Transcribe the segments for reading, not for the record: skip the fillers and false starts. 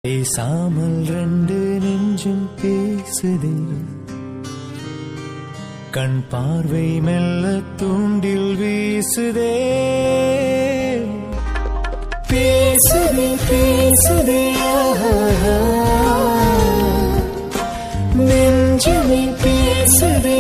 பேசாமல் ரெண்டு நெஞ்சும் பேசுதே, கண் பார்வை மெல்ல தூண்டில் வீசுதே. பேசுதே பேசுதே நெஞ்சுமே பேசுதே.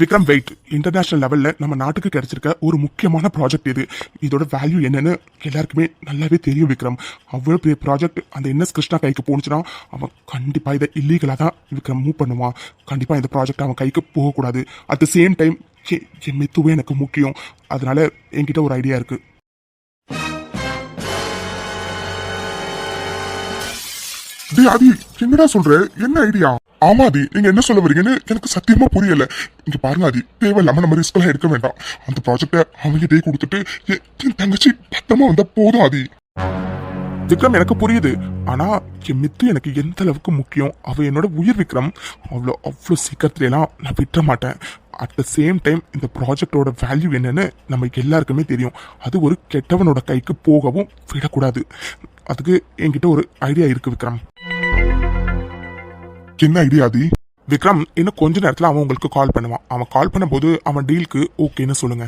விக்ரம் வெயிட், இன்டர்நேஷனல் லெவல்ல நம்ம நாட்டுக்கு கிடைச்சிருக்க ஒரு முக்கியமான ப்ராஜெக்ட் இது. இதோட வேல்யூ என்னன்னு எல்லாருக்குமே நல்லாவே தெரியும் விக்ரம். அவ்வளவு பெரிய ப்ராஜெக்ட் அந்த என்எஸ் கிருஷ்ணா கைக்கு போனுச்சுன்னா அவன் கண்டிப்பா இதை இல்லீகலா தான் விக்ரம் மூவ் பண்ணுவான். கண்டிப்பா இந்த ப்ராஜெக்ட் அவன் கைக்கு போகக்கூடாது. அட் த சேம் டைம் என் மித்துவே எனக்கு முக்கியம். அதனால என்கிட்ட ஒரு ஐடியா இருக்கு. ஆதி என்னடா சொல்ற? என்ன ஐடியா? ஆமா ஆதி, நீங்க என்ன சொல்ல வரீங்கன்னு எனக்கு சத்தியமா புரியல. இங்க பாருங்க ஆதி, தேவையில்லாம நம்ம ரிஸ்க் எல்லாம் எடுக்க வேண்டாம். அந்த ப்ராஜெக்ட அவங்ககிட்டே கொடுத்துட்டு என் தங்கச்சி பத்திரமா வந்தா போதும் ஆதி. விக்ரம் எனக்கு புரியுது, ஆனா என் மித்து எனக்கு எந்த அளவுக்கு முக்கியம். அவ என்னோட உயிர் விக்ரம். அவ்வளோ சீக்கிரத்துல எல்லாம் நான் விட்டுற மாட்டேன். அட் த சேம் டைம் இந்த ப்ராஜெக்டோட வேல்யூ என்னன்னு நம்ம எல்லாருக்குமே தெரியும். அது ஒரு கெட்டவனோட கைக்கு போகவும் விடக்கூடாது. அதுக்கு என்கிட்ட ஒரு ஐடியா இருக்கு விக்ரம். என்ன ஐடியா ஆதி? விக்ரம், இன்னும் கொஞ்ச நேரத்துல அவன் உங்களுக்கு கால் பண்ணுவான். அவன் கால் பண்ணும்போது அவன் டீலுக்கு ஓகேன்னு சொல்லுங்க.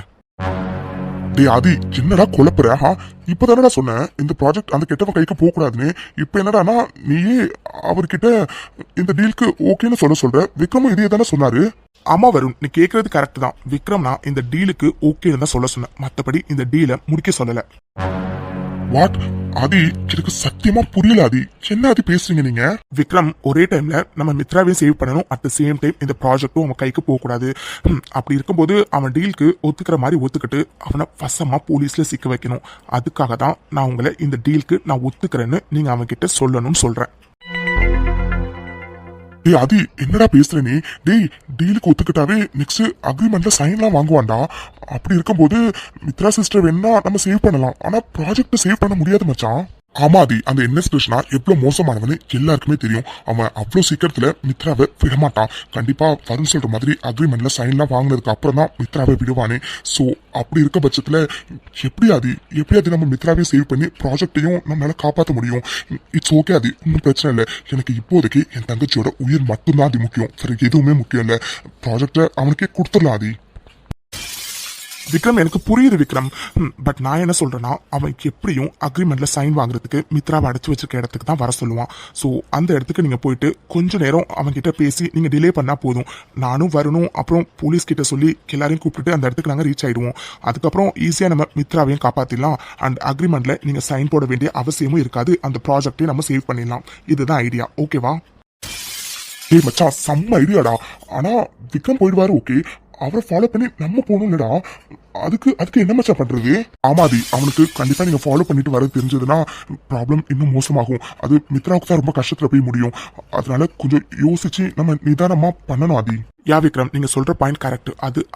டே ஆதி, என்னடா குழப்புற? இப்பதானடா சொன்னேன் இந்த ப்ராஜெக்ட் அந்த கெட்டவன் கைக்கு போக கூடாதுன்னு. இப்ப என்னடானா நீயே அவர்கிட்ட இந்த டீலுக்கு ஓகேன்னு சொல்ற. விக்ரமும் இதே தானே சொன்னாரு. ஆமா வருண், நீ கேக்குறது கரெக்ட் தான். விக்ரம் நான் இந்த டீலுக்கு ஓகேன்னு தான் சொல்ல சொன்னேன், மத்தபடி இந்த டீலை முடிக்க சொல்லல. வாட் ஆதி, எனக்கு சத்தியமா புரியல ஆதி. என்ன ஆதி பேசுறீங்க நீங்க? விக்ரம், ஒரே டைம்ல நம்ம மித்ராவையும் சேவ் பண்ணணும், அட் த சேம் டைம் இந்த ப்ராஜெக்டும் அவன் கைக்கு போக கூடாது. அப்படி இருக்கும்போது அவன் டீலுக்கு ஒத்துக்கிற மாதிரி ஒத்துக்கிட்டு அவனை வசமா போலீஸ்ல சிக்க வைக்கணும். அதுக்காக தான் நான் உங்களை இந்த டீலுக்கு நான் ஒத்துக்கிறேன்னு நீங்க அவன் கிட்ட சொல்லணும்னு சொல்றேன். டேய் ஆதி, என்னடா பேசுற நீ? டேய், டீலுக்கு ஒத்துக்கிட்டாவே நெக்ஸ்ட் அக்ரிமெண்ட்ல சைன்லாம் வாங்குவான்டா. அப்படி இருக்கும்போது மித்ரா சிஸ்டர் வேணா நம்ம சேவ் பண்ணலாம், ஆனா ப்ராஜெக்ட் சேவ் பண்ண முடியாது மச்சான். ஆமா ஆதி, அந்த என்எஸ் கிருஷ்ணா எவ்வளவு மோசமானவன்னு எல்லாருக்குமே தெரியும். அவன் அவ்வளவு சீக்கிரத்துல மித்ராவை விடமாட்டான். கண்டிப்பா வருண் சொல்ற மாதிரி அக்ரிமெண்ட்ல சைன்லாம் வாங்கினதுக்கு அப்புறம் தான் மித்ராவை விடுவானே. சோ அப்படி இருக்க பட்சத்துல எப்படி ஆதி நம்ம மித்ராவையும் சேவ் பண்ணி ப்ராஜெக்டையும் நம்மளால காப்பாற்ற முடியும். இட்ஸ் ஓகே ஆதி, ஒன்றும் பிரச்சனை இல்லை. எனக்கு இப்போதைக்கு என் தங்கச்சியோட உயிர் மட்டும்தான் அது முக்கியம். சரி, எதுவுமே முக்கியம் இல்லை. ப்ராஜெக்டை அவனுக்கே கொடுத்துடலாம் ஆதி. விக்ரம், எனக்கு புரியுது விக்ரம். பட் நான் என்ன சொல்றேன்னா, அவன் எப்படியும் அக்ரிமெண்ட்ல சைன் வாங்குறதுக்கு மித்ராவை அடைச்சு வச்சிருக்க இடத்துக்கு தான் வர சொல்லுவான். ஸோ அந்த இடத்துக்கு நீங்க போயிட்டு கொஞ்ச நேரம் அவன் கிட்ட பேசி நீங்க டிலே பண்ணா போதும். நானும் வரணும், அப்புறம் போலீஸ் கிட்ட சொல்லி எல்லாரையும் கூப்பிட்டு அந்த இடத்துக்கு நாங்க ரீச் ஆயிடுவோம். அதுக்கப்புறம் ஈஸியா நம்ம மித்ராவையும் காப்பாத்திடலாம். அண்ட் அக்ரிமெண்ட்ல நீங்க சைன் போட வேண்டிய அவசியமும் இருக்காது. அந்த ப்ராஜெக்டையும் நம்ம சேவ் பண்ணிடலாம். இதுதான் ஐடியா, ஓகேவா? ஏய் மச்சான், செம்ம ஐடியாடா. ஆனா விக்ரம் போயிடுவாரு, ஓகே. அவரை ஃபாலோ பண்ணி நம்ம போகணும் இல்லடா. அதுக்கு என்ன மச்சா பண்றது? ஆமாதி, அவனுக்கு கண்டிப்பா நீங்க ஃபாலோ பண்ணிட்டு வரது தெரிஞ்சதுன்னா ப்ராப்ளம் இன்னும் மோசமாகும். அது மித்ராவுக்கு தான் ரொம்ப கஷ்டத்துல போய் முடியும். அதனால கொஞ்சம் யோசிச்சு நம்ம நிதானமா பண்ணணும் ஆதி. யா விக்ரம், நீங்க சொல்ற பாயிண்ட் கரெக்ட்.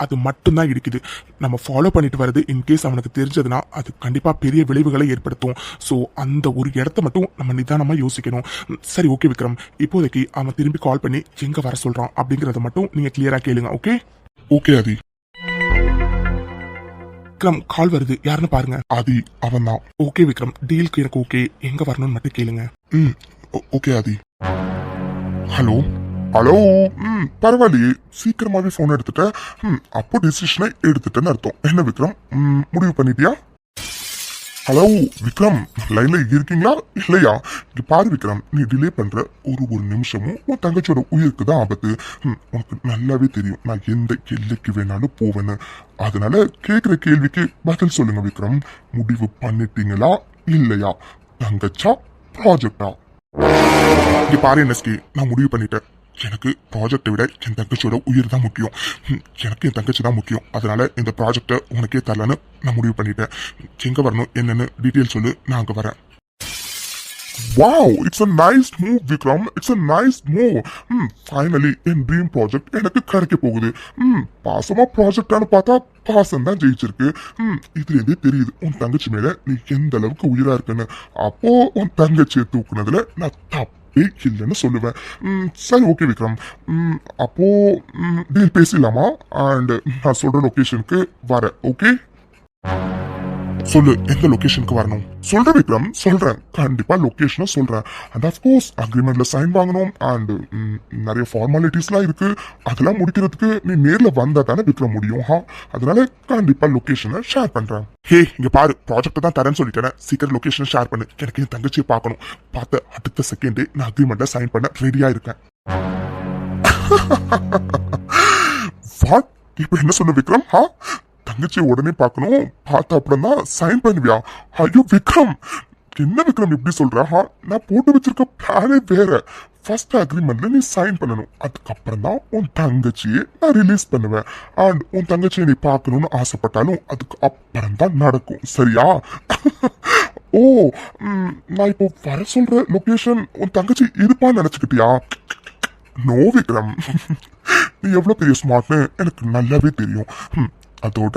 அது மட்டும்தான் இருக்குது. நம்ம ஃபாலோ பண்ணிட்டு வரது இன்கேஸ் அவனுக்கு தெரிஞ்சதுன்னா அது கண்டிப்பா பெரிய விளைவுகளை ஏற்படுத்தும். ஸோ அந்த ஒரு இடத்த மட்டும் நம்ம நிதானமா யோசிக்கணும். சரி, ஓகே விக்ரம், இப்போதைக்கு அவன் திரும்பி கால் பண்ணி எங்க வர சொல்றான் அப்படிங்கறத மட்டும் நீங்க கிளியரா கேளுங்க, ஓகே? ஓகே ஆதி. விக்ரம், கால் வருது, யாருன்னு பாருங்க. ஆதி, அவன் தான். ஓகே விக்ரம், டீலுக்கு எனக்கு ஓகே. எங்க வரணும்னு மட்டும் கேளுங்க. ஓகே ஆதி. Hello hello. பரவாயில்லையே, சீக்கிரமாவே போன் எடுத்துட்ட. அப்போ டிசிஷனை எடுத்துட்டேன்னு அர்த்தம். என்ன விக்ரம், முடிவு பண்ணிட்டியா? ஹலோ விக்ரம், லைன்ல இருக்கீங்களா இல்லையா? இங்க பாரு விக்ரம், நீ டிலே பண்ற ஒரு நிமிஷமும் உன் தங்கச்சியோட உயிருக்கு தான் ஆபத்து. உனக்கு நல்லாவே தெரியும் நான் எந்த எல்லைக்கு வேணாலும் போவேன்னு. அதனால கேக்குற கேள்விக்கு பதில் சொல்லுங்க விக்ரம். முடிவு பண்ணிட்டீங்களா இல்லையா? தங்கச்சா ப்ராஜெக்டா? இங்க பாரு என்எஸ்கே, நான் முடிவு பண்ணிட்டேன். எனக்கு ப்ராஜெக்டை விட என் தங்கச்சியோட உயிர் தான் முக்கியம். எனக்கு என் தங்கச்சி தான் முக்கியம். அதனால இந்த ப்ராஜெக்டை உனக்கே தரலான்னு நான் முடிவு பண்ணிட்டேன். எங்க வரணும் என்னன்னு டீட்டெயில் சொல்லு, நான் அங்க வரேன். Wow, it's a nice move Vikram, it's a nice move. Finally N dream project எனக்கு கிடைக்க போகுது. பாசமா ப்ராஜெக்டானு பார்த்தா பாசம் தான் ஜெயிச்சிருக்கு. இதுல இருந்தே தெரியுது உன் தங்கச்சி மேல நீ எந்த அளவுக்கு உயிரா இருக்குன்னு. அப்போ உன் தங்கச்சியை தூக்குனதுல நான் இல்லைன்னு சொல்லுவேன். சரி, ஓகே விக்ரம், அப்போ டீல் பேசலாமா? அண்ட் நான் சொல்ற லொகேஷனுக்கு வர, ஓகே? சொல்லு, எந்த லொகேஷனுக்கு வரணும்? சொல்றேன் விக்ரம், சொல்றேன். கண்டிப்பா லொகேஷனும் சொல்றேன். அண்ட் ஆஃப்கோர்ஸ் அக்ரிமெண்ட்ல சைன் வாங்கணும் அண்ட் நிறைய ஃபார்மாலிட்டிஸ்லாம் இருக்கு. அதெல்லாம் முடிக்கிறதுக்கு நீ நேர்ல வந்தா தானே விக்ரம் முடியும். அதனால கண்டிப்பா லொகேஷனை ஷேர் பண்றேன். ஹே, இங்க பாரு, ப்ராஜெக்ட் தான் தரேன்னு சொல்லிட்டேன். சீக்கிரம் லொகேஷனை ஷேர் பண்ணு. எனக்கு என் தங்கச்சியை பார்க்கணும். பார்த்த அடுத்த செகண்டே நான் அக்ரிமெண்ட்ல சைன் பண்ண ரெடியா இருக்கேன். வாட்? இப்ப என்ன சொன்ன விக்ரம்? தங்கச்சியை உடனே பார்க்கணும், பார்த்த அப்புறம் தான் சைன் பண்ணுவியா? ஐயோ விக்ரம், என்ன விக்ரம் இப்படி சொல்ற? நான் போட்டு வச்சிருக்க பிளானே வேற. ஃபர்ஸ்ட் அக்ரிமெண்ட்ல நீ சைன் பண்ணணும், அதுக்கப்புறம் தான் உன் தங்கச்சியை நான் ரிலீஸ் பண்ணுவேன். அண்ட் உன் தங்கச்சியை நீ பார்க்கணும்னு ஆசைப்பட்டாலும் அதுக்கு அப்புறம் தான் நடக்கும், சரியா? ஓ, நான் இப்போ வர சொல்ற லொகேஷன் உன் தங்கச்சி இருப்பான்னு நினைச்சுக்கிட்டியா? நோ விக்ரம், நீ எவ்வளவு பெரிய ஸ்மார்ட்னு எனக்கு நல்லாவே தெரியும். அதோட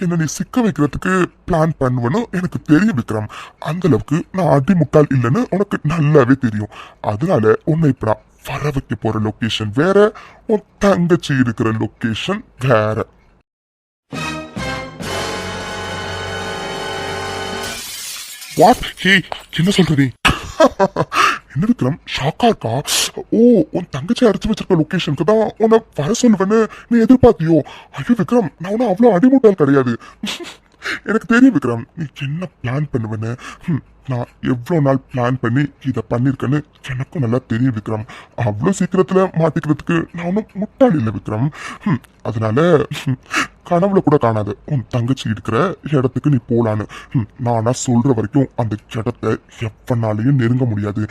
என்ன நீ சிக்க வைக்கிறதுக்கு பிளான் பண்ணுவேன்னு எனக்கு தெரியும் விக்ரம். அந்த அளவுக்கு நான் அடிமுட்டால் இல்லைன்னு உனக்கு நல்லாவே தெரியும். அதனால உன்னை இப்ப நான் வர வைக்க போற லொகேஷன் வேற, உன் தங்கச்சி இருக்கிற லொகேஷன் வேற. வாட்? ஹே, என்ன சொல்ற நீ? என்ன விக்ரம், ஷாக்கா இருக்கா? ஓ, உன் தங்கச்சி அடிச்சு வச்சிருக்க லொகேஷனுக்கு தான் உன்னை வர சொல்லுவேன்னு நீ எதிர்பார்த்தியோ? ஐயோ விக்ரம், நான் உன்ன அவ்வளோ அடிமுட்டால் கிடையாது. எனக்கு தெரியும் விக்ரம், நீ என்ன பிளான் பண்ணுவேன்னு. நான் எவ்வளோ நாள் பிளான் பண்ணி இதை பண்ணியிருக்கேன்னு எனக்கும் நல்லா தெரியும் விக்ரம். அவ்வளோ சீக்கிரத்தில் மாட்டிக்கிறதுக்கு நான் ஒன்றும் முட்டாள் இல்லை விக்ரம். அதனால கனவுல கூட காணாது உன் தங்கச்சி இருக்கிற இடத்துக்கு நீ போலான்னு. நானா சொல்ற வரைக்கும் அந்த இடத்தை எவனாலையும் நெருங்க முடியாது.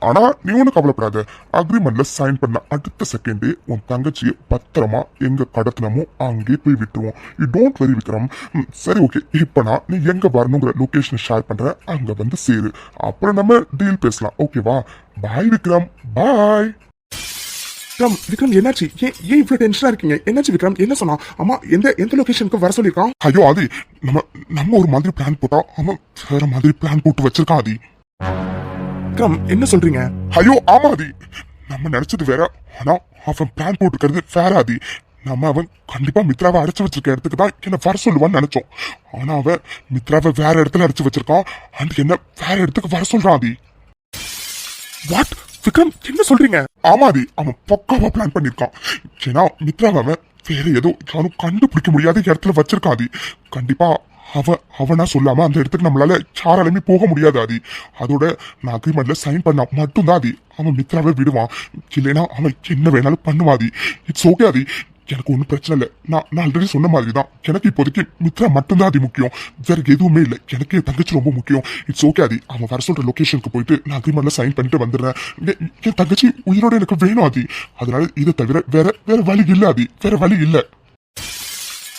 ஆனா நீ ஒண்ணு கவலைப்படாத, அக்ரிமெண்ட்ல சைன் பண்ண அடுத்த செகண்டே உன் தங்கச்சியை பத்திரமா எங்க கடத்தினமோ அங்கே போய் விட்டுருவோம். You don't worry Vikram. சரி ஓகே, இப்ப நான் நீ எங்க வரணுங்கிற லொகேஷனை ஷேர் பண்றேன், அங்க வந்து சேரு. அப்புறம் நம்ம டீல் பேசலாம், ஓகேவா? பாய் விக்ரம், பாய். விக்ரம் என்னாச்சு? ஏன் இவ்வளவு டென்ஷனா இருக்கீங்க? என்னாச்சு விக்ரம்? என்ன சொன்னா? அம்மா எந்த லொகேஷனுக்கு வர சொல்லிருக்கான்? ஐயோ ஆதி, நம்ம ஒரு மாதிரி பிளான் போட்டா அவன் வேற மாதிரி பிளான் போட்டு வச்சிருக்கான் ஆதி. விக்ரம் என்ன சொல்றீங்க? ஐயோ ஆமா ஆதி, நம்ம நினைச்சது வேற, ஆனா அவன் பிளான் போட்டுக்கிறது வேற ஆதி. அவன் கண்டிப்பா மித்ராவை அடைச்சு வச்சிருக்க இடத்துக்கு தான் என்ன வர சொல்லுவான்னு நினைச்சோம். ஆனா அவன் மித்ராவை வேற இடத்துல அடைச்சு வச்சிருக்கான் அண்ட் என்ன வேற இடத்துக்கு வர சொல்றான் ஆதி. வாட்? விக்ரம் என்ன சொல்றீங்க? ஆமாதி, அவன் பக்காவா பிளான் பண்ணிருக்கான். ஏன்னா மித்ராவை அவன் வேற ஏதோ யாரும் கண்டுபிடிக்க முடியாத இடத்துல வச்சிருக்காதி. கண்டிப்பா அவனா சொல்லாம அந்த இடத்துக்கு நம்மளால யாராலுமே போக முடியாது ஆதி. அதோட நான் அக்ரிமெண்ட்ல சைன் பண்ணா மட்டும்தான் ஆதி அவன் மித்ராவை விடுவான். இல்லைன்னா அவன் என்ன வேணாலும் பண்ணுவாதி. இட்ஸ் ஓகே ஆதி, எனக்கு ஒன்றும் பிரச்சனை இல்லை. நான் ஆல்ரெடி சொன்ன மாதிரி தான், எனக்கு இப்போதைக்கு மித்ரா மட்டும்தான் அது முக்கியம், வேற எதுவுமே இல்லை. எனக்கு என் தங்கச்சி ரொம்ப முக்கியம். இட்ஸ் ஓகே ஆதி, அவன் வர சொல்ற லொகேஷனுக்கு போயிட்டு நான் அக்ரிமெண்ட்ல சைன் பண்ணிட்டு வந்துடுறேன். என் தங்கச்சி உயிரோட எனக்கு வேணும் ஆதி. அதனால இதை தவிர வேற வழி இல்லை ஆதி, வேற வழி இல்லை.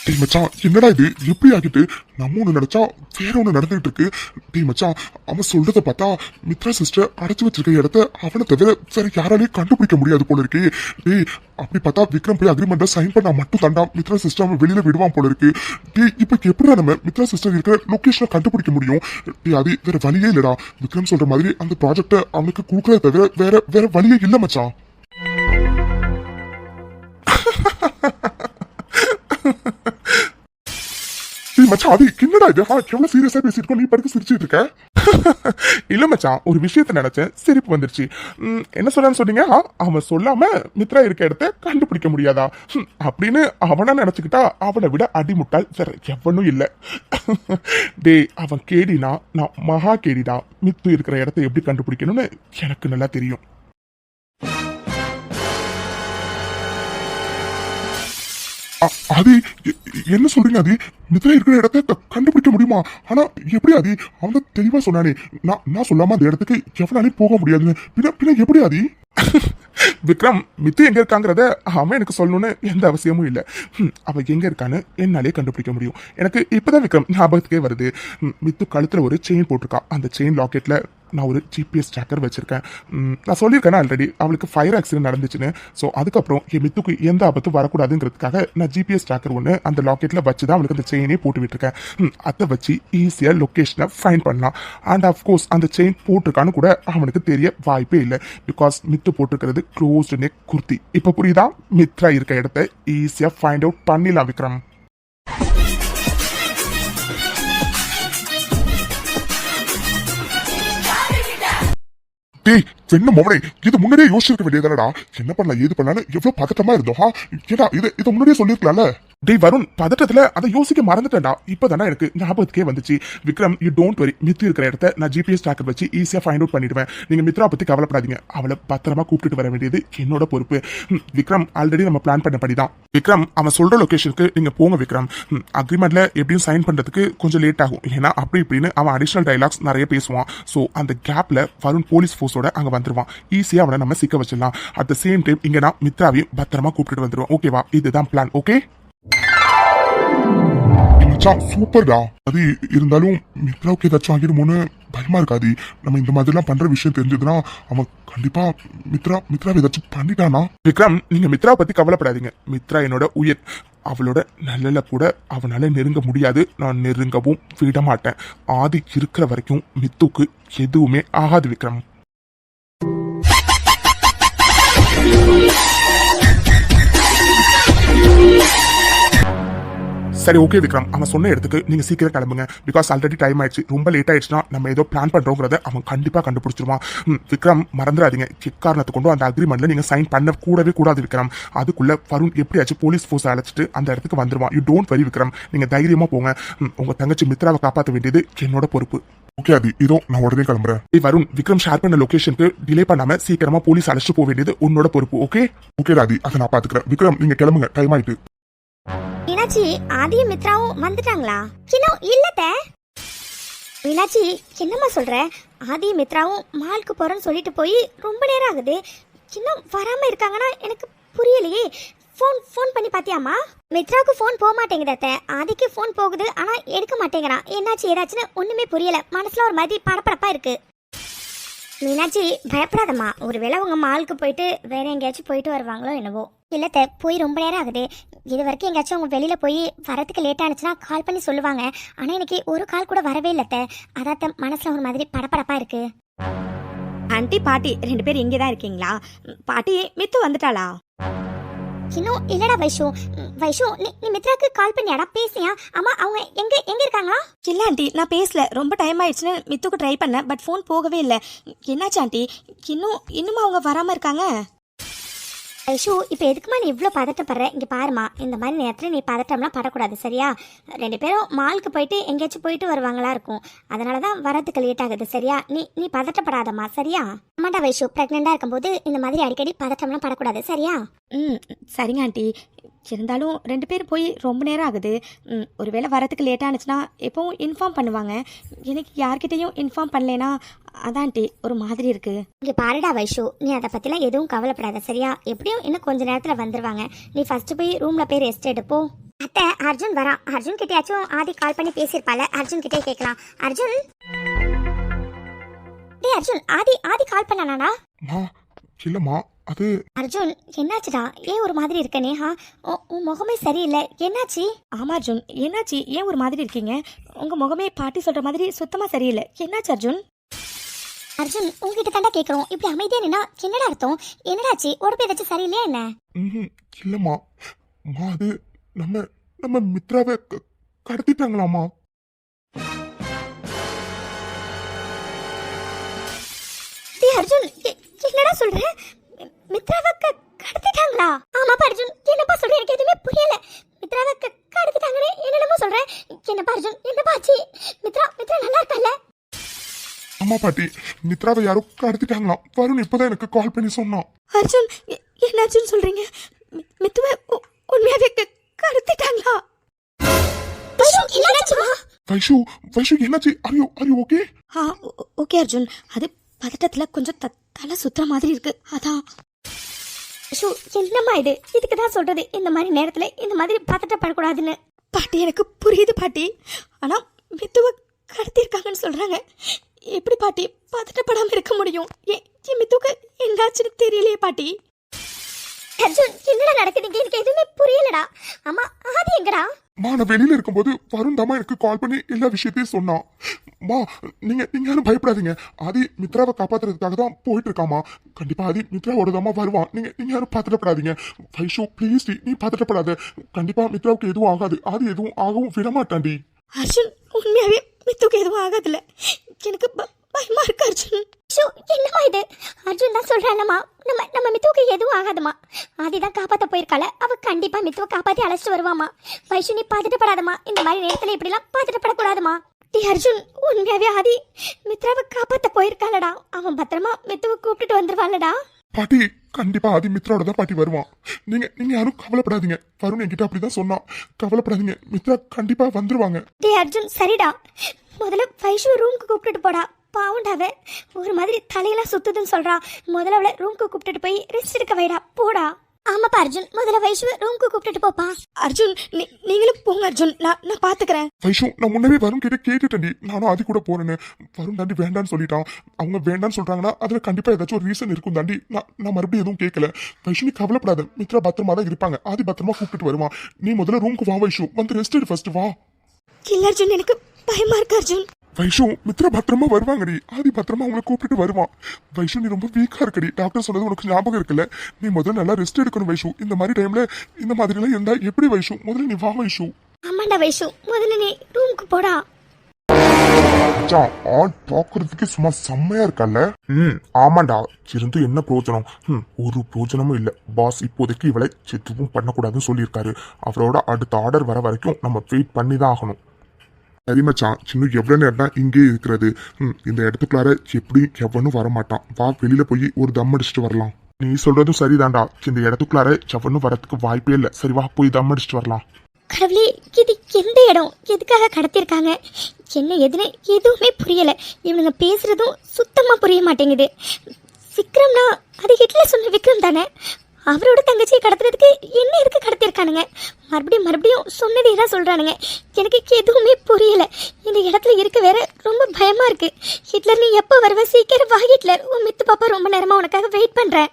டேய் மச்சான், என்னடா இது எப்படி ஆகிட்டு? நம்ம ஒண்ணு நினைச்சா வேற ஒண்ணு நடந்துட்டு இருக்கு. டேய் மச்சான், அவன் சொல்றத பார்த்தா மித்ரா சிஸ்டர் அடைச்சு வச்சிருக்க இடத்த அவனை தவிர வேற யாராலையும் கண்டுபிடிக்க முடியாது போல இருக்கு. டேய், அப்படி பார்த்தா விக்ரம் போய் அக்ரிமெண்ட்டை சைன் பண்ணா மட்டும் தாண்டா மித்ரா சிஸ்டர் அவன் வெளியில விடுவான் போல இருக்கு. டேய், இப்ப எப்படிடா நம்ம மித்ரா சிஸ்டர் இருக்கிற லொகேஷனை கண்டுபிடிக்க முடியும்? டேய், அது வேற வழியே இல்லடா. விக்ரம் சொல்ற மாதிரி அந்த ப்ராஜெக்ட அவனுக்கு கொடுக்கறத தவிர வேற வழியே இல்ல மச்சான். மச்சான், அது என்னடா இது? எவ்வளவு சீரியஸா பேசிட்டு நீ படுக்க சிரிச்சிட்டு இருக்க? இல்ல மச்சான், ஒரு விஷயத்த நினைச்சேன், சிரிப்பு வந்துருச்சு. என்ன சொல்லன்னு சொன்னீங்க? அவன் சொல்லாம மித்ரா இருக்க இடத்த கண்டுபிடிக்க முடியாதா அப்படின்னு அவனா நினைச்சுக்கிட்டா அவனை விட அடிமுட்டால் வேற எவனும் இல்ல. டேய், அவன் கேடினா நான் மகா கேடிடா. மித்து இருக்கிற இடத்த எப்படி கண்டுபிடிக்கணும்னு எனக்கு நல்லா தெரியும். அது என்ன சொல்றீங்க? அது மித்ரா இருக்கிற இடத்த கண்டுபிடிக்க முடியுமா? ஆனா எப்படி அது? அவன் தெளிவா சொன்னானே, நான் சொல்லாம அந்த இடத்துக்கு எவனாலையும் போக முடியாதுன்னு. பின்ன எப்படி அது? விக்ரம், மித்து எங்க இருக்காங்கிறத அவன் எனக்கு சொல்லணும்னு எந்த அவசியமும் இல்லை. அவ எங்க இருக்கான்னு என்னாலே கண்டுபிடிக்க முடியும். எனக்கு இப்பதான் விக்ரம் ஞாபகத்துக்கே வருது. மித்து கழுத்துல ஒரு செயின் போட்டிருக்கா. அந்த செயின் லாக்கெட்ல நான் ஒரு ஜிபிஎஸ் ட்ராக்கர் வச்சிருக்கேன். நான் சொல்லியிருக்கேன் ஆல்ரெடி, அவளுக்கு ஃபயர் ஆக்சிடென்ட் நடந்துச்சுன்னு. ஸோ அதுக்கப்புறம் என் மித்துக்கு எந்த ஆபத்தும் வரக்கூடாதுங்கிறதுக்காக நான் ஜிபிஎஸ் ட்ராக்கர் ஒன்று அந்த லாக்கெட்டில் வச்சு தான் அவளுக்கு அந்த செயினே போட்டு விட்டுருக்கேன். அதை வச்சு ஈஸியாக லொக்கேஷனை ஃபைண்ட் பண்ணலாம். அண்ட் ஆஃப்கோர்ஸ் அந்த செயின் போட்டிருக்கான்னு கூட அவனுக்கு தெரிய வாய்ப்பே இல்லை. பிகாஸ் மித்து போட்டிருக்கிறது க்ளோஸ்டு நெக் குர்த்தி. இப்போ புரியுதா? மித்ரா இருக்க இடத்த ஈஸியாக ஃபைண்ட் அவுட் பண்ணிடலாம் விக்ரம். டேய் என்ன மவனே, இது முன்னாடியே யோசிச்சிருக்க வேண்டியதானடா. என்ன பண்ணலாம் ஏது பண்ணலான்னு எவ்வளவு பதட்டமா இருந்தோம். ஏடா இதை முன்னாடியே சொல்லிருக்கலாம்ல. டேய் வருண், பதட்டத்துல அதை யோசிக்க மறந்துட்டேன்டா. இப்பதானே எனக்கு ஞாபகத்துக்கே வந்துச்சு. Vikram, you don't worry. Mithu இருக்கிற இடத்த நான் ஜிபிஎஸ் ட்ராக்கர் வச்சு ஈஸியா ஃபைண்ட் அவுட் பண்ணிடுவேன். நீங்க மித்ரா பத்தி கவலைப்படாதீங்க. அவளை பத்திரமா கூப்பிட்டு வர வேண்டியது என்னோட பொறுப்பு. விக்ரம், ஆல்ரெடி நம்ம பிளான் பண்ணபடிதான். விக்ரம், அவன் சொல்ற லொகேஷனுக்கு நீங்க போங்க விக்ரம். அக்ரிமெண்ட்ல எப்படியும் சைன் பண்றதுக்கு கொஞ்சம் லேட் ஆகும். ஏன்னா அப்படி இப்படின்னு அவன் அடிஷனல் டைலாக்ஸ் நிறைய பேசுவான். ஸோ அந்த கேப்ல வருண் போலீஸ் ஃபோர்ஸோட அங்க வந்துருவான். ஈஸியா அவனை நம்ம சிக்க வச்சிடலாம். அட் த சேம் டைம் இங்க நான் மித்ராவையும் பத்திரமா கூப்பிட்டு வந்துருவோம். ஓகேவா? இதுதான் பிளான். ஓகே மச்சான் சூப்பர்டா. அது இருந்தாலும் மித்ராவுக்கு ஏதாச்சும் ஆகிடுமோன்னு பயமா இருக்காது. நம்ம இந்த மாதிரிலாம் பண்ற விஷயம் தெரிஞ்சதுன்னா அவன் கண்டிப்பா மித்ரா ஏதாச்சும் பண்ணிட்டானா. விக்ரம், நீங்க மித்ரா பத்தி கவலைப்படாதீங்க. மித்ரா என்னோட உயிர். அவளோட நல்லல கூட அவனால நெருங்க முடியாது. நான் நெருங்கவும் விட மாட்டேன். ஆதி இருக்கிற வரைக்கும் மித்துக்கு எதுவுமே ஆகாது விக்ரம். சரி ஓகே விக்ரம், அவன் சொன்ன இடத்துக்கு நீங்க சீக்கிரம் கிளம்புங்க. பிகாஸ் ஆல்ரெடி டைம் ஆயிடுச்சு. ரொம்ப லேட் ஆயிடுச்சுன்னா நம்ம ஏதோ பிளான் பண்றோங்கிறத அவன் கண்டிப்பா கண்டுபிடிச்சிருவான். விக்ரம், மறந்துடாதீங்க, எக்காரணத்தை கொண்டு அந்த அக்ரிமெண்ட்ல நீங்க சைன் பண்ண கூடவே கூடாது விக்ரம். அதுக்குள்ள வருண் எப்படியாச்சும் போலீஸ் ஃபோர்ஸ் அழைச்சிட்டு அந்த இடத்துக்கு வந்துருவான். You don't worry Vikram. நீங்க தைரியமா போங்க. உங்க தங்கச்சி மித்ராவை காப்பாற்ற வேண்டியது என்னோட பொறுப்பு. ஓகே அது இதோ நான் உடனே கிளம்புறேன். வருண், விக்ரம் ஷேர் பண்ண லொகேஷனுக்கு டிலே பண்ணாம சீக்கிரமா போலீஸ் அழைச்சிட்டு போக வேண்டியது உன்னோட பொறுப்பு. ஓகே ஓகே ராதி, அதை நான் பாத்துக்கிறேன். விக்ரம் நீங்க கிளம்புங்க, டைம் ஆயிட்டு. மீனாட்சி, ஆதியும் மித்ராவும் வந்துட்டாங்களா? இன்னும் இல்லத்த. மீனாட்சி, என்னம்மா சொல்ற? ஆதியும் மித்ராவும் மாலுக்கு போறேன்னு சொல்லிட்டு போய் ரொம்ப நேரம் ஆகுது. இன்னும் வராம இருக்காங்கன்னா எனக்கு புரியலையே. ஃபோன் பண்ணி பாத்தியாமா? மித்ராவுக்கு ஃபோன் போக மாட்டேங்குது அத்தை. ஆதிக்கு ஃபோன் போகுது, ஆனா எடுக்க மாட்டேங்கிறான். என்னாச்சு ஏதாச்சுன்னு ஒண்ணுமே புரியல. மனசுல ஒரு மாதிரி படப்படப்பா இருக்கு. மீனாட்சி, பயப்படாதம்மா. ஒருவேளை உங்க மாலுக்கு போயிட்டு வேற எங்கேயாச்சும் போயிட்டு வருவாங்களோ என்னவோ. இல்லத்த, போய் ரொம்ப நேரம் ஆகுது. இது வரைக்கும் எங்கேயாச்சும் அவங்க வெளியில போய் வரதுக்கு லேட் ஆனிச்சுன்னா கால் பண்ணி சொல்லுவாங்க. ஆனா இன்னைக்கு ஒரு கால் கூட வரவே இல்லத்த. அதாத்த மனசுல ஒரு மாதிரி படப்படப்பா இருக்கு. ஆண்டி, பாட்டி 2 பேர் இங்கே தான் இருக்கீங்களா? பாட்டி, மித்து வந்துட்டாளா? இன்னும் இல்லடா வைஷு. வைஷு, நீ மித்ராக்கு கால் பண்ணியாடா? பேசியா? அம்மா அவங்க எங்க இருக்காங்களா? இல்ல ஆண்டி, நான் பேசல. ரொம்ப டைம் ஆயிடுச்சுன்னு மித்துக்கு ட்ரை பண்ணேன். பட் ஃபோன் போகவே இல்லை. என்னாச்சு ஆண்டி? இன்னும் அவங்க வராம இருக்காங்க? ஐஷு, இப்போ எதுக்குமா நீ இவ்வளோ பதட்டப்படுற? இங்கே பாருமா, இந்த மாதிரி நேரத்தில் நீ பதட்டம்லாம் படக்கூடாது சரியா? 2 பேரும் மாலுக்கு போயிட்டு எங்கேயாச்சும் போயிட்டு வருவாங்களா இருக்கும். அதனால தான் வரதுக்கு லேட் ஆகுது சரியா? நீ பதட்டப்படாதம்மா சரியா? ஆமாண்டா வைஷு, ப்ரெக்னெண்டாக இருக்கும்போது இந்த மாதிரி அடிக்கடி பதட்டம்லாம் படக்கூடாது சரியா? சரிங்க ஆண்டி. இருந்தாலும் 2 பேர் போய் ரொம்ப நேரம் ஆகுது. ஒருவேளை வரத்துக்கு லேட் ஆனிச்சுன்னா எப்பவும் இன்ஃபார்ம் பண்ணுவாங்க. எனக்கு யார்கிட்டையும் இன்ஃபார்ம் பண்ணலைன்னா அதான் ஆண்டி ஒரு மாதிரி இருக்கு. இங்கே பாருடா வைஷு, நீ அதை பற்றிலாம் எதுவும் கவலைப்படாத சரியா? எப்படியும் இன்னும் கொஞ்ச நேரத்தில் வந்துடுவாங்க. நீ ஃபர்ஸ்ட் போய் ரூமில் போய் ரெஸ்ட் எடுப்போ. அத்தை, அர்ஜுன் வரான். அர்ஜுன் கிட்டேயாச்சும் ஆதி கால் பண்ணி பேசியிருப்பால, அர்ஜுன் கிட்டே கேட்கலாம். அர்ஜுன், டே அர்ஜுன், ஆதி கால் பண்ணானா? இல்லம்மா, அது அர்ஜுன், என்னாச்சுடா? ஏன் ஒரு மாதிரி இருக்க? நேஹா, உன் முகமே சரியில்லை. என்னாச்சு? ஆமா அர்ஜுன், என்னாச்சு? ஏன் ஒரு மாதிரி இருக்கீங்க? உங்க முகமே பாட்டி சொல்ற மாதிரி சுத்தமா சரியில்லை. என்னாச்சு அர்ஜுன்? அர்ஜுன், உங்ககிட்ட தாண்டா கேட்குறோம். இப்படி அமைதியா நின்னா என்னடா அர்த்தம்? என்னடாச்சு? உடம்பு ஏதாச்சும் சரியில்லையா என்ன? இல்லம்மா, அது நம்ம மித்ராவை கடத்திட்டாங்களாமா. அர்ஜுன், என்னடா சொல்ற? மித்ராவை கடத்திட்டாங்களா? ஆமாப்பா அர்ஜுன், என்னப்பா சொல்ற? எனக்கு எதுவுமே புரியல. மித்ராவை கடத்திட்டாங்கன்னு என்னென்னமோ சொல்றேன். என்னப்பா அர்ஜுன், என்னப்பா ஆச்சு? மித்ரா நல்லா இருக்கல்ல? அம்மா பாட்டி, மித்ராவை யாரோ கடத்திட்டாங்களாம். வருண் இப்பதான் எனக்கு கால் பண்ணி சொன்னான். அர்ஜுன், என்னாச்சுன்னு சொல்றீங்க? மித்துவை உண்மையாவே கடத்திட்டாங்களா? வைஷு என்னாச்சு? are you okay? Okay Arjun. அது பதட்டத்துல கொஞ்சம் தலை சுத்துற மாதிரி இருக்கு. அதான். என்னம்மா இது? இதுக்கு தான் சொல்றது, இந்த மாதிரி நேரத்துல இந்த மாதிரி பதட்டப்படக்கூடாதுன்னு. பாட்டி, எனக்கு புரியுது பாட்டி. ஆனா மித்துவை கடத்திருக்காங்கன்னு சொல்றாங்க. எப்படி பாட்டி பதட்டப்படாம இருக்க முடியும்? என் மித்துக்கு என்னாச்சுன்னு தெரியலையே பாட்டி. அர்ஜுன், என்னடா நடக்குதுங்க? எனக்கு எதுவுமே புரியலடா. அம்மா, ஆதி எங்கடா? நான் வெளியில இருக்கும்போது வருண் தாமா எனக்கு கால் பண்ணி எல்லா விஷயத்தையும் சொன்னான். நீங்க யாரும் பயப்படாதீங்க. ஆதி மித்ராவை காப்பாத்துறதுக்காக தான் போயிட்டு இருக்காமா. கண்டிப்பா ஆதி மித்ராவோட தாமா வருவான். நீங்க யாரும் பதட்டப்படாதீங்க. வைஷு ப்ளீஸ், நீ பதட்டப்படாத. கண்டிப்பா மித்ராவுக்கு எதுவும் ஆகாது. ஆதி எதுவும் ஆகவும் விடமாட்டாண்டி. அர்ஜுன், உண்மையாவே மித்துக்கு எதுவும் ஆகாதுல்ல? எனக்கு பயமா இருக்கு அர்ஜுன். என்னமா இது? அர்ஜுன் தான் சொல்றானம்மா, நம்ம மித்துவுக்கு எதுவும் ஆகாதுமா. ஆதிதான் காப்பாத்த போயிருக்காள, அவ கண்டிப்பா மித்துவை காப்பாத்தி அழைச்சிட்டு வருவாமா. வைஷு நீ பாத்துட்டுப்படாதமா, இந்த மாதிரி நேரத்துல இப்படிலாம் பாத்துட்டுப்படக்கூடாதுமா. டி அர்ஜுன், உண்மையாவே ஆதி மித்ராவை காப்பாத்த போயிருக்காளடா. அவன் பத்திரமா மித்துவை கூப்பிட்டுட்டு வந்துருவாளடா. பாட்டி கண்டிப்பா ஆதி மித்ராவோட தான் பாட்டி வருவான். நீங்க யாரும் கவலைப்படாதீங்க. வருண் என்கிட்ட அப்படிதான் சொன்னான். கவலைப்படாதீங்க, மித்ரா கண்டிப்பா வந்துருவாங்க. டி அர்ஜுன் சரிடா, முதல்ல வைஷு ரூமுக்கு கூப்பிட்டுட்டு போடா. பாவுண்டாவ ஒரு மாதிரி தலையெல்லாம் சுத்துதுன்னு சொல்றா. முதல்ல அவளை ரூமுக்கு கூப்பிட்டுட்டு போய் ரெஸ்ட் எடுக்க வைடா, போடா. ஆமாப்பா அர்ஜுன், முதல்ல வைஷுவை ரூமுக்கு கூப்பிட்டுட்டு போப்பா. அர்ஜுன் நீங்களும் போங்க அர்ஜுன், நான் பாத்துக்கிறேன். வைஷு, நான் முன்னவே வருண் கிட்ட கேட்டுட்டேன்டி. நானும் ஆதி கூட போறேன்னு. வருண் தாண்டி வேண்டான்னு சொல்லிட்டான். அவங்க வேண்டான்னு சொல்றாங்கன்னா அதுல கண்டிப்பா ஏதாச்சும் ஒரு ரீசன் இருக்கும் தாண்டி. நான் மறுபடியும் எதுவும் கேட்கல. வைஷு நீ கவலைப்படாத, மித்ரா பத்திரமா தான் இருப்பாங்க. ஆதி பத்திரமா கூப்பிட்டு வருவான். நீ முதல்ல ரூமுக்கு வா வைஷு, வந்து ரெஸ்ட் எடு ஃபர்ஸ்ட் வா. இல்ல அர்ஜுன், எனக்கு பயமா இருக்கு அர்ஜுன். வைஷு, மித்ரா பத்திரமா வருவாங்கடி. ஆதி பத்திரமா அவங்களை கூப்பிட்டு வருவான். வைஷு நீ ரொம்ப வீக்கா இருக்கடி. டாக்டர் சொன்னது உனக்கு ஞாபகம் இருக்குல்ல? நீ முதல்ல நல்லா ரெஸ்ட் எடுக்கணும் வைஷு. இந்த மாதிரி டைம்ல இந்த மாதிரி எல்லாம் இருந்தா எப்படி வைஷு? முதல்ல நீ வா வைஷு. ஆமாண்டா வைஷு, முதல்ல நீ ரூமுக்கு போடா. ஆள் பாக்குறதுக்கு சும்மா செம்மையா இருக்கல்ல? ஆமாண்டா. இருந்து என்ன பிரயோஜனம்? ஒரு பிரயோஜனமும் இல்ல. பாஸ் இப்போதைக்கு இவளை எதுவும் பண்ணக்கூடாதுன்னு சொல்லியிருக்காரு. அவரோட அடுத்த ஆர்டர் வர வரைக்கும் நம்ம வெயிட் பண்ணி தான் ஆகணும். சரி மச்சான், இன்னும் எவ்வளவு நேரம் தான் இங்கே இருக்கிறது? இந்த இடத்துக்குள்ளார எப்படி எவனும் வரமாட்டான். வா வெளியில போய் ஒரு தம் அடிச்சுட்டு வரலாம். நீ சொல்றதும் சரிதான்டா. இந்த இடத்துக்குள்ளார எவனும் வரதுக்கு வாய்ப்பே இல்லை. சரி வா போய் தம் அடிச்சுட்டு வரலாம். கடவுளே, இது எந்த இடம்? எதுக்காக கடத்திருக்காங்க? என்ன எதுன்னு எதுவுமே புரியல. இவனுங்க பேசுறதும் சுத்தமா புரிய மாட்டேங்குது. விக்ரம்னா அது ஹிட்லர் சொன்ன விக்ரம் தானே? அவரோட தங்கச்சியை கடத்துறதுக்கு என்ன இருக்கு கடத்திருக்கானுங்க? மறுபடியும் சொன்னதே தான் சொல்றானுங்க. எனக்கு எதுவுமே புரியல. இந்த இடத்துல இருக்க வேற ரொம்ப பயமா இருக்கு. ஹிட்லர் நீ எப்போ வருவ? சீக்கிரம் வா ஹிட்லர். உன் மித்து பாப்பா ரொம்ப நேரமா உனக்காக வெயிட் பண்றேன்.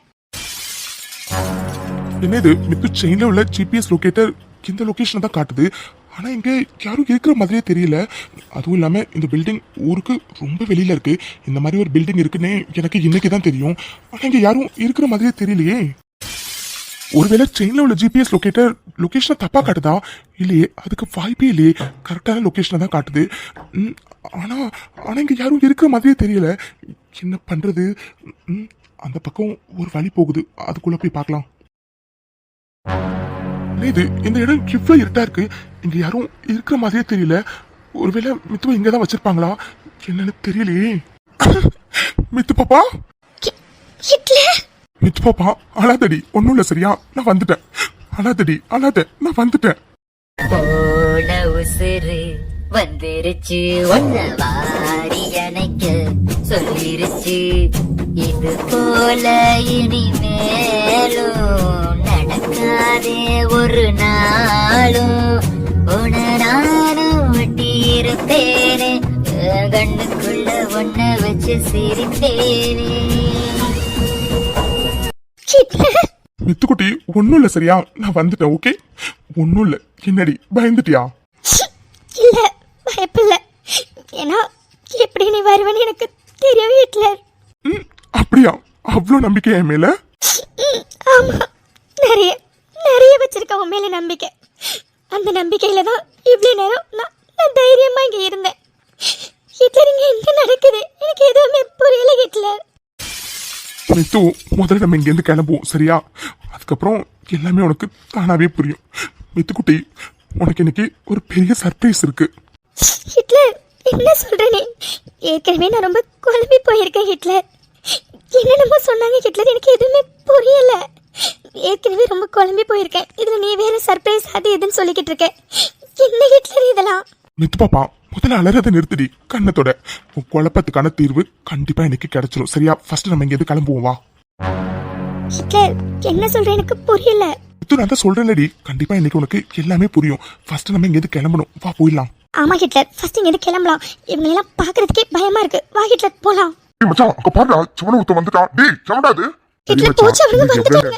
என்னது மித்து செயின்ல உள்ள ஜிபிஎஸ் லொகேட்டர் இந்த லொகேஷன் தான் காட்டுது. ஆனா இங்க யாரும் இருக்கிற மாதிரியே தெரியல. அதுவும் இல்லாம இந்த பில்டிங் ஊருக்கு ரொம்ப வெளியில இருக்கு. இந்த மாதிரி ஒரு பில்டிங் இருக்குன்னு எனக்கு இன்னைக்கு தான் தெரியும். ஆனா இங்க யாரும் இருக்கிற மாதிரியே தெரியலையே. ஒருவேளை செயின்ல உள்ள ஜிபிஎஸ் லொகேட்டர் லொகேஷனை தப்பா காட்டுதா? இல்லையே, அதுக்கு வாய்ப்பே இல்லையே. கரெக்டான லொகேஷனை தான் காட்டுது. ஆனா இங்க யாரும் இருக்கிற மாதிரியே தெரியல. என்ன பண்றது? அந்த பக்கம் ஒரு வழி போகுது, அதுக்குள்ள போய் பார்க்கலாம். இது இந்த இடம் இவ்வளவு இருட்டா இருக்கு. இங்க யாரும் இருக்கிற மாதிரியே தெரியல. ஒருவேளை மித்துவ இங்கதான் வச்சிருப்பாங்களா? என்னன்னு தெரியலையே. மித்து பாப்பா, மித்து பாப்பா அழாதடி. ஒண்ணும் இல்ல சரியா? நான் வந்துட்டேன். அழாதடி, அழாத, நான் வந்துட்டேன். போன உசுறு வந்துருச்சு, ஒன்ன வாரி அணைக்க சொல்லிருச்சு. இது போல இனிமேலும் நடக்காதே ஒரு நாளும். உன நானும் ஒட்டி இருப்பேனே, கண்ணுக்குள்ள ஒன்ன வச்சு சிரிப்பேனே. மித்துக்குட்டி ஒண்ணும் இல்ல சரியா? நான் வந்துட்டேன். ஓகே, ஒண்ணும் இல்ல. என்னடி பயந்துட்டியா? இல்ல, பயப்பில்ல. ஏன்னா எப்படி நீ வருவன்னு எனக்கு தெரியவே ஹிட்லர். அப்படியா? அவ்வளவு நம்பிக்கை என் மேல? ஆமா, நிறைய வச்சிருக்க உன் மேல நம்பிக்கை. அந்த நம்பிக்கையில தான் இவ்வளவு நேரம் நான் தைரியமா இங்க இருந்தேன். ஹிட்லர் இங்க என்ன நடக்குது? எனக்கு எதுவுமே புரியல ஹிட்லர். மித்து, முதல்ல நம்ம இங்க இருந்து கிளம்புவோம் சரியா? அதுக்கப்புறம் எல்லாமே உனக்கு தானாவே புரியும். மித்துக்குட்டி, உனக்கு இன்னைக்கு ஒரு பெரிய சர்ப்ரைஸ் இருக்கு. ஹிட்லர், என்ன சொல்ற நீ? ஏற்கனவே நான் ரொம்ப குழம்பி போயிருக்கேன் ஹிட்லர். என்னென்னமோ சொன்னாங்க ஹிட்லர், எனக்கு எதுவுமே புரியல. ஏற்கனவே ரொம்ப குழம்பி போயிருக்கேன். இதுல நீ வேற சர்ப்ரைஸ் அது இதுன்னு சொல்லிக்கிட்டு இருக்க. என்ன ஹிட்லர் இதெல்லாம்? மித்து பாப்பா, முதல்ல அலறதை நிறுத்திடி. கண்ணத்தோட உன் குழப்பத்துக்கான தீர்வு கண்டிப்பா எனக்கு கிடைச்சிரும் சரியா? ஃபர்ஸ்ட் நம்ம இங்க இருந்து கிளம்புவோம் வா. ஹிட்லர், என்ன சொல்ற? எனக்கு புரியல. மித்து, நான் தான் சொல்றேன்லடி, கண்டிப்பா இன்னைக்கு உனக்கு எல்லாமே புரியும். ஃபர்ஸ்ட் நம்ம இங்க இருந்து கிளம்பணும். வா போயிடலாம். ஆமா ஹிட்லர், ஃபர்ஸ்ட் இங்க இருந்து கிளம்பலாம். இவங்க எல்லாம் பாக்குறதுக்கே பயமா இருக்கு. வா ஹிட்லர் போலாம். மச்சான், அங்க பாருடா, சிவன ஒருத்தன் வந்துட்டான். டேய் செவடா அது. ஹிட்லர் போச்சு, அவங்க வந்துட்டாங்க.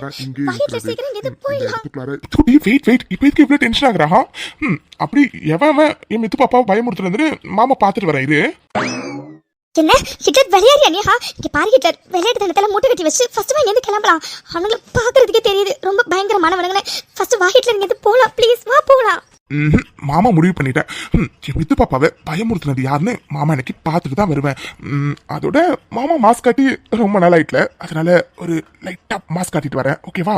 வா ஹிட்லர், சீக்கிரம் இங்க இருந்து போயிடலாம். மித்துக்குட்டி வெயிட், இப்போ இதுக்கு இவ்வளவு டென்ஷன் ஆகுறா? அப்படி எவன் என் மித்து பாப்பாவை பயமுறுத்துறது மாமா பாத்துட்டு வரேன் இரு. என்ன ஹிட்லர் விளையாடியா நீ? இங்க பாரு ஹிட்லர், விளையாட்டு தனத்துல மூட்டை கட்டி வச்சு ஃபர்ஸ்ட் இங்க இருந்து கிளம்பலாம். அவங்களை பாக்குறதுக்கே தெரியுது ரொம்ப பயங்கரமானவனுங்க. ஃபர்ஸ்ட் வா ஹிட்லர், இங்க இருந்து போலாம் ப்ளீஸ். வா போலாம். மாமா முடிவு பண்ணிட்டேன். என் மித்து பாப்பாவை பயமுறுத்துனது யாருன்னு மாமா எனக்கு பார்த்துட்டு தான் வருவேன். அதோட மாமா மாஸ்க் காட்டி ரொம்ப நாள் ஆயிட்டல, அதனால ஒரு லைட்டா மாஸ்க் காட்டிட்டு வரேன். ஓகேவா?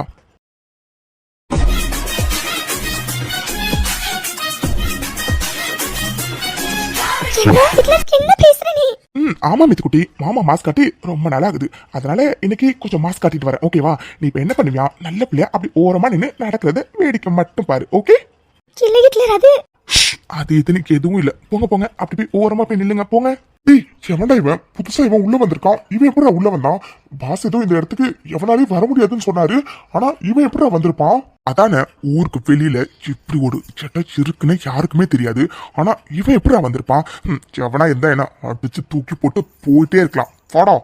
என்ன பேசுற நீ? ஆமா மித்துக்குட்டி, மாமா மாஸ்க் காட்டி ரொம்ப நாள் ஆகுது, அதனால இன்னைக்கு கொஞ்சம் மாஸ்க் காட்டிட்டு வரேன். ஓகேவா? நீ இப்ப என்ன பண்ணுவியா, நல்ல பிள்ளையா அப்படி ஓரமா நின்று நடக்கிறத வேடிக்கை மட்டும் பாரு. ஓகே? இல்ல ஹிட்லர், அது இதுனுக்கு எதுவும் இல்ல. போங்க போங்க, அப்படி போய் ஓரமா போய் நில்லுங்க. போங்க. டேய், எவன்டா இவன்? புதுசா இவன் உள்ள வந்திருக்கான். இவன் எப்படா உள்ள வந்தான்? பாஸ் ஏதோ இந்த இடத்துக்கு எவனாலையும் வர முடியாதுன்னு சொன்னாரு, ஆனா இவன் எப்படா வந்திருப்பான்? அதானே, ஊருக்கு வெளியில இப்படி ஒரு செட்ட இருக்குன்னு யாருக்குமே தெரியாது, ஆனா இவன் எப்படா வந்திருப்பான்? எவனா இருந்தா என்ன அடிச்சு தூக்கி போட்டு போயிட்டே இருக்கலாம். வாடா.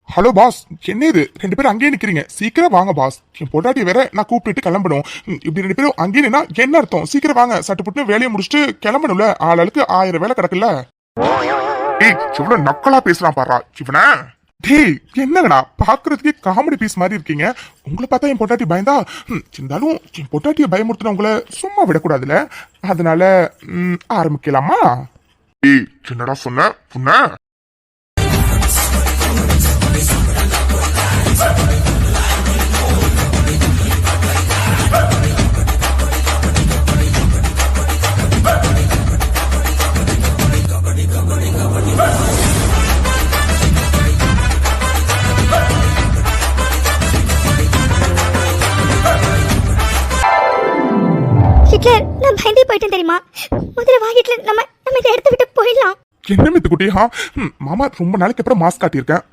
ஹலோ பாஸ், என்ன இது? 2 பேரும் அங்கேயே நிக்கிறீங்க, சீக்கிரம் வாங்க பாஸ். என் பொண்டாட்டி வேற நான் கூப்பிட்டு கிளம்பணும். இப்படி 2 பேரும் அங்கேயே நின்னா என்ன அர்த்தம்? சீக்கிரம் வாங்க, சட்டு புட்டு வேலையை முடிச்சுட்டு கிளம்பணும்ல. ஆளுக்கு 1000 வேலை கிடக்குல்ல. ஏய், இவ்வளவு நக்கலா பேசலாம் பாரா இவன. டேய், என்னங்கடா பாக்குறதுக்கே காமெடி பீஸ் மாதிரி இருக்கீங்க. உங்களை பார்த்தா என் பொட்டாட்டி பயந்தா, இருந்தாலும் என் பொட்டாட்டியை பயமுறுத்தின உங்களை சும்மா விடக்கூடாதுல, அதனால ஆரம்பிக்கலாமா? ஏய், என்னடா சொன்ன புண்ண? ஹிட்லர், நான் பயந்தே போயிட்டேன் தெரியுமா? முதல்ல வா ஹிட்லர், நம்ம இந்த இடத்த விட்டு போயிடலாம். என்ன மித்துக்குட்டி? மாமா ரொம்ப நாளைக்கு அப்புறம் மாஸ்க் காட்டியிருக்கேன்.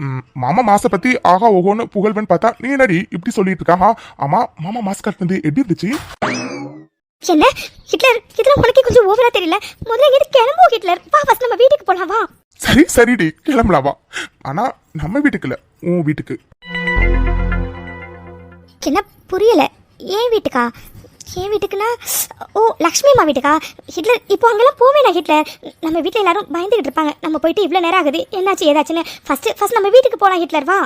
மாமா மாச பத்தி ஆகா ஓகோன்னு புகழ்வன் பார்த்தா நீ என்னடி இப்படி சொல்லிட்டு இருக்கா? ஆமா, மாமா மாஸ்க் காட்டினது எப்படி இருந்துச்சு? என்ன ஹிட்லர், இதெல்லாம் உனக்கே கொஞ்சம் ஓவரா தெரியல. முதல்ல இங்க கிளம்புவோம் ஹிட்லர். வா ஃபர்ஸ்ட் நம்ம வீட்டுக்கு போலாம். வா. சரிடி, கிளம்பலாம் வா. ஆனா நம்ம வீட்டுக்கு இல்ல, உன் வீட்டுக்கு. என்ன புரியல? ஏன் வீட்டுக்கா? ஏன் வீட்டுக்குன்னா, ஓ லக்ஷ்மி அம்மா வீட்டுக்கா? ஹிட்லர், இப்போ அங்கெல்லாம் போவேனா ஹிட்லர்? நம்ம வீட்டில் எல்லாரும் பயந்துகிட்டு இருப்பாங்க. நம்ம போயிட்டு இவ்வளோ நேரம் ஆகுது, என்னாச்சு ஏதாச்சுன்னு ஃபர்ஸ்ட் நம்ம வீட்டுக்கு போகலாம் ஹிட்லர். வா.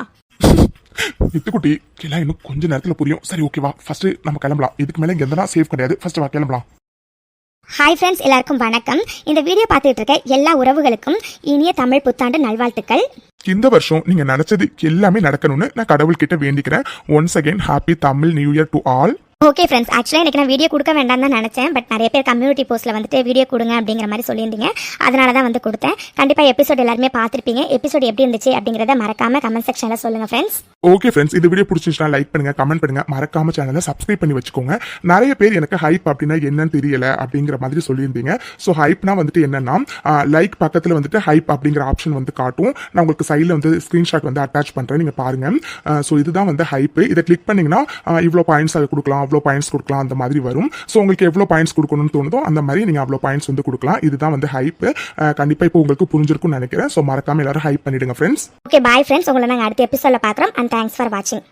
மித்துக்குட்டி, எல்லாம் இன்னும் கொஞ்ச நேரத்துல புரியும். சரி ஓகேவா, ஃபர்ஸ்ட் நம்ம கிளம்பலாம். இதுக்கு மேல இங்க எந்தனா சேஃப் கிடையாது. ஃபர்ஸ்ட் வா கிளம்பலாம். ஹாய் ஃப்ரெண்ட்ஸ், எல்லாருக்கும் வணக்கம். இந்த வீடியோ பார்த்துட்டு இருக்க எல்லா உறவுகளுக்கும் இனிய தமிழ் புத்தாண்டு நல்வாழ்த்துக்கள். இந்த வருஷம் நீங்க நினைச்சது எல்லாமே நடக்கணும்னு நான் கடவுள்கிட்ட வேண்டிக்கிறேன். Once again happy Tamil new year to all. Okay friends, ஆக்சுவலாக எனக்கு நான் வீடியோ கொடுக்க வேண்டாம் தான் நினச்சேன். பட் நிறைய பேர் கம்யூனிட்டி போஸ்ட்டில் வந்துட்டு வீடியோ கொடுங்க அப்படிங்கிற மாதிரி சொல்லியிருந்தீங்க, அதனால தான் வந்து கொடுத்தேன். கண்டிப்பாக எபிசோட் எல்லாருமே பார்த்துருப்பீங்க. எபிசோட் எப்படி இருந்துச்சு அப்படிங்கிறத மறக்காம கமெண்ட் செக்ஷனில் சொல்லுங்கள் ஃப்ரெண்ட்ஸ். ஓகே ஃப்ரெண்ட்ஸ், இந்த வீடியோ பிடிச்சிருச்சுன்னா லைக் பண்ணுங்க, கமெண்ட் பண்ணுங்க, மறக்காம சேனலை சப்ஸ்கிரைப் பண்ணி வச்சுக்கோங்க. நிறைய பேர் எனக்கு ஹைப் அப்படின்னா என்னன்னு தெரியல அப்படிங்கிற மாதிரி சொல்லியிருந்தீங்க. ஸோ ஹைப்னா வந்துட்டு என்னன்னா, லைக் பக்கத்தில் வந்துட்டு ஹைப் அப்படிங்கிற ஆப்ஷன் வந்து காட்டும். நான் உங்களுக்கு சைடில் வந்து ஸ்க்ரீன்ஷாட் வந்து அட்டாச் பண்ணுறேன், நீங்கள் பாருங்க. ஸோ இதுதான் வந்து ஹைப். இதை கிளிக் பண்ணிங்கன்னா இவ்வளோ பாயிண்ட்ஸ் அது கொடுக்கலாம், அவ்வளோ பாயிண்ட்ஸ் கொடுக்கலாம், அந்த மாதிரி வரும். ஸோ உங்களுக்கு எவ்வளோ பாயிண்ட்ஸ் கொடுக்கணும்னு தோணுதோ அந்த மாதிரி நீங்கள் அவ்வளோ பாயிண்ட்ஸ் வந்து கொடுக்கலாம். இதுதான் வந்து ஹைப். கண்டிப்பாக இப்போ உங்களுக்கு புரிஞ்சிருக்கும்னு நினைக்கிறேன். ஸோ மறக்காம எல்லாரும் ஹைப் பண்ணிடுங்க ஃப்ரெண்ட்ஸ். ஓகே பாய் ஃப்ரெண்ட்ஸ், உங்களை நாங்கள் அடுத்த எபிசோட பார்க்குறோம். அண்ட் தேங்க்ஸ் ஃபார் வாட்சிங்.